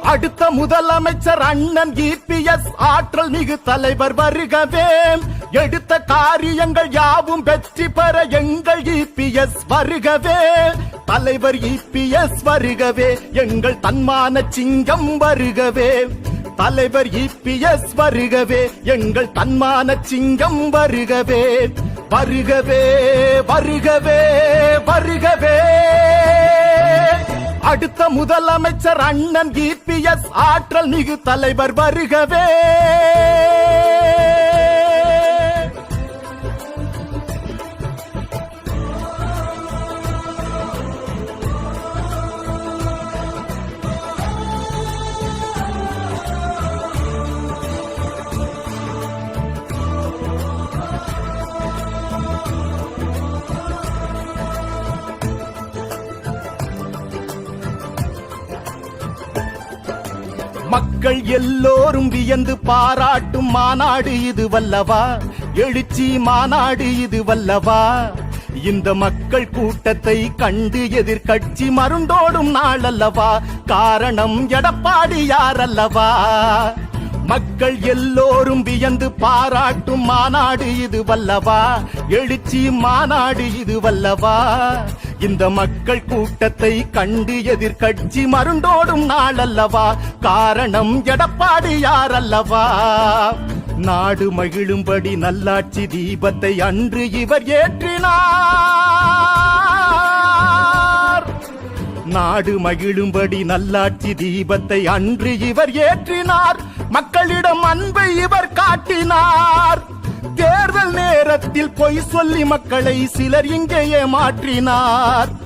அடுத்த முதலமைச்சர் அண்ணன் இபிஎஸ் ஆற்றல் மிகு தலைவர் வருகவே. எடுத்த காரியங்கள் யாவும் வெற்றி பெற எங்கள் இபிஎஸ் வருகவே. தலைவர் இபிஎஸ் வருகவே, எங்கள் தன்மான சிங்கம் வருகவே. தலைவர் இபிஎஸ் வருகவே, எங்கள் தன்மான சிங்கம் வருகவே. வருகவே வருகவே வருகவே. அடுத்த முதலமைச்சர் அண்ணன் இபிஎஸ் ஆற்றல் மிகு தலைவர் வருகவே. மக்கள் எல்லோரும் வியந்து பாராட்டும் மாநாடு இது வல்லவா. எழுச்சி மாநாடு இது வல்லவா. இந்த மக்கள் கூட்டத்தை கண்டு எதிர்கட்சி மருண்டோடும் நாள் அல்லவா. காரணம் எடப்பாடியார் அல்லவா. மக்கள் எல்லோரும் வியந்து பாராட்டும் மாநாடு இது வல்லவா. எழுச்சி மாநாடு இது வல்லவா. இந்த மக்கள் கூட்டத்தை கண்டு எதிர்கட்சி மருண்டோடும் நாள் அல்லவா. காரணம் எடப்பாடியார் அல்லவா. நாடு மகிழும்படி நல்லாட்சி தீபத்தை அன்று இவர் ஏற்றினார். நாடு மகிழும்படி நல்லாட்சி தீபத்தை அன்று இவர் ஏற்றினார். மக்களிடம் அன்பை இவர் காட்டினார். தேர்தல் நேரத்தில் பொய் சொல்லி மக்களை சிலர் இங்கே ஏமாற்றினார்.